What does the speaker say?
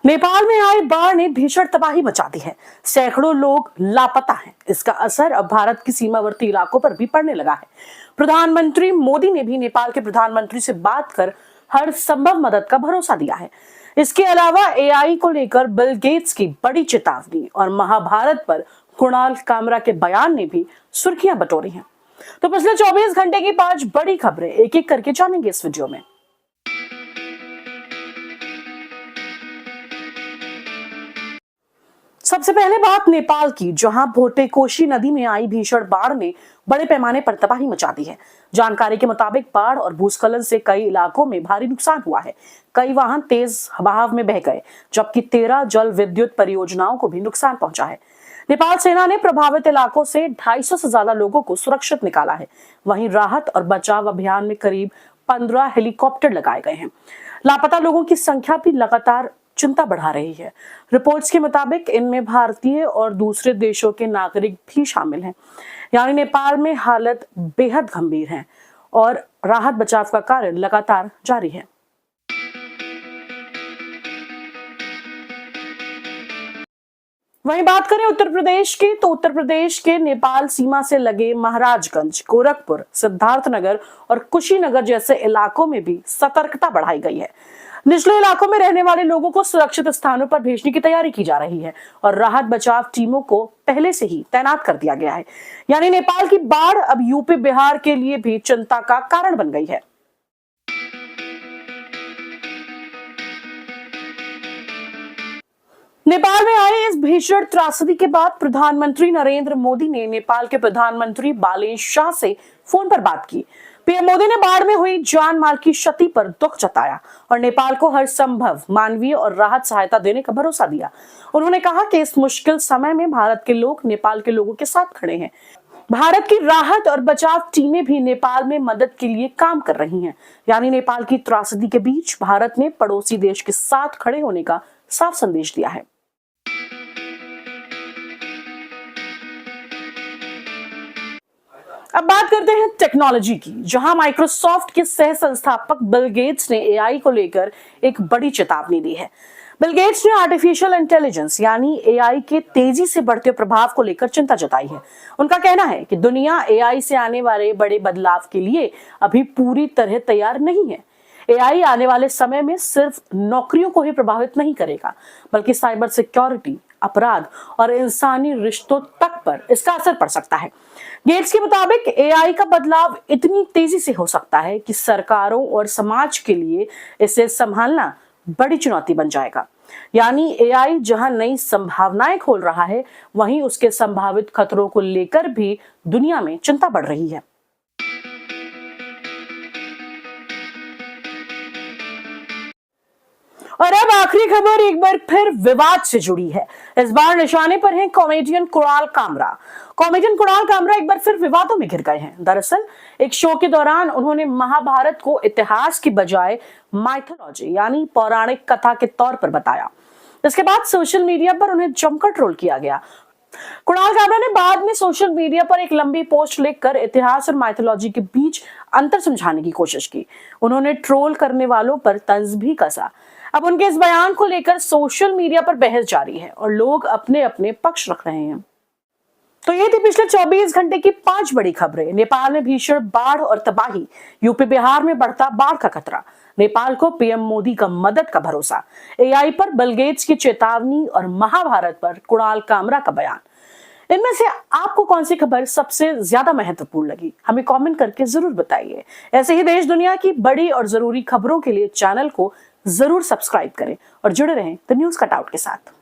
नेपाल में आई बाढ़ ने भीषण तबाही मचा दी है। सैकड़ों लोग लापता हैं। इसका असर अब भारत की सीमावर्ती इलाकों पर भी पड़ने लगा है। प्रधानमंत्री मोदी ने भी नेपाल के प्रधानमंत्री से बात कर हर संभव मदद का भरोसा दिया है। इसके अलावा एआई को लेकर बिल गेट्स की बड़ी चेतावनी और महाभारत पर कुणाल कामरा के बयान ने भी सुर्खियां बटोरी हैं। तो पिछले 24 घंटे की 5 बड़ी खबरें एक एक करके जानेंगे इस वीडियो में। सबसे पहले बात नेपाल की, जहां भोटे-कोशी नदी में आई भीषण बाढ़ ने बड़े पैमाने पर तबाही मचा दी है। जानकारी के मुताबिक बाढ़ और भूस्खलन से कई इलाकों में भारी नुकसान हुआ है। कई वाहन तेज बहाव में बह गए, जबकि 13 जल विद्युत परियोजनाओं को भी नुकसान पहुंचा है। नेपाल सेना ने प्रभावित इलाकों से 250 से ज्यादा लोगों को सुरक्षित निकाला है। वहीं राहत और बचाव अभियान में करीब 15 हेलीकॉप्टर लगाए गए हैं। लापता लोगों की संख्या भी लगातार चिंता बढ़ा रही है। रिपोर्ट्स के मुताबिक इनमें भारतीय और दूसरे देशों के नागरिक भी शामिल हैं। यानी नेपाल में हालत बेहद गंभीर है और राहत बचाव का कार्य लगातार जारी है। वहीं बात करें उत्तर प्रदेश की, तो उत्तर प्रदेश के नेपाल सीमा से लगे महाराजगंज, गोरखपुर, सिद्धार्थनगर और कुशीनगर जैसे इलाकों में भी सतर्कता बढ़ाई गई है। निचले इलाकों में रहने वाले लोगों को सुरक्षित स्थानों पर भेजने की तैयारी की जा रही है और राहत बचाव टीमों को पहले से ही तैनात कर दिया गया है। यानी नेपाल की बाढ़ अब यूपी बिहार के लिए भी चिंता का कारण बन गई है। नेपाल में आए इस भीषण त्रासदी के बाद प्रधानमंत्री नरेंद्र मोदी ने नेपाल के प्रधानमंत्री बालेश शाह से फोन पर बात की। पीएम मोदी ने बाढ़ में हुई जान माल की क्षति पर दुख जताया और नेपाल को हर संभव मानवीय और राहत सहायता देने का भरोसा दिया। उन्होंने कहा कि इस मुश्किल समय में भारत के लोग नेपाल के लोगों के साथ खड़े हैं। भारत की राहत और बचाव टीमें भी नेपाल में मदद के लिए काम कर रही हैं। यानी नेपाल की त्रासदी के बीच भारत ने पड़ोसी देश के साथ खड़े होने का साफ संदेश दिया है। अब बात करते हैं टेक्नोलॉजी की, जहां माइक्रोसॉफ्ट के सह संस्थापक बिल गेट्स ने एआई को लेकर एक बड़ी चेतावनी दी है। बिल गेट्स ने आर्टिफिशियल इंटेलिजेंस यानी एआई के तेजी से बढ़ते प्रभाव को लेकर चिंता जताई है। उनका कहना है कि दुनिया एआई से आने वाले बड़े बदलाव के लिए अभी पूरी तरह तैयार नहीं है। एआई आने वाले समय में सिर्फ नौकरियों को ही प्रभावित नहीं करेगा, बल्कि साइबर सिक्योरिटी, अपराध और इंसानी रिश्तों तक पर इसका असर पड़ सकता है। गेट्स के मुताबिक एआई का बदलाव इतनी तेजी से हो सकता है कि सरकारों और समाज के लिए इसे संभालना बड़ी चुनौती बन जाएगा। यानी एआई जहां नई संभावनाएं खोल रहा है, वहीं उसके संभावित खतरों को लेकर भी दुनिया में चिंता बढ़ रही है। और अब आखिरी खबर एक बार फिर विवाद से जुड़ी है। इस बार निशाने पर है कॉमेडियन कुणाल कामरा। कॉमेडियन कुणाल कामरा एक बार फिर विवादों में घिर गए हैं। दरअसल एक शो के दौरान उन्होंने महाभारत को इतिहास की बजाय माइथोलॉजी यानी पौराणिक कथा के तौर पर बताया। इसके बाद सोशल मीडिया पर उन्हें जमकर ट्रोल किया गया। कुणाल कामरा ने बाद में सोशल मीडिया पर एक लंबी पोस्ट लिखकर इतिहास और माइथोलॉजी के बीच अंतर समझाने की कोशिश की। उन्होंने ट्रोल करने वालों पर तंज भी कसा। अब उनके इस बयान को लेकर सोशल मीडिया पर बहस जारी है और लोग अपने अपने पक्ष रख रहे हैं। तो ये थी पिछले 24 घंटे की 5 बड़ी खबरें। नेपाल में भीषण बाढ़ और तबाही, यूपी बिहार में बढ़ता बाढ़ का खतरा, नेपाल को पीएम मोदी का मदद का भरोसा, एआई पर बिल गेट्स की चेतावनी और महाभारत पर कुणाल कामरा का बयान। इनमें से आपको कौन सी खबर सबसे ज्यादा महत्वपूर्ण लगी? हमें कमेंट करके जरूर बताइए। ऐसे ही देश दुनिया की बड़ी और जरूरी खबरों के लिए चैनल को जरूर सब्सक्राइब करें और जुड़े रहें द न्यूज़ कटआउट के साथ।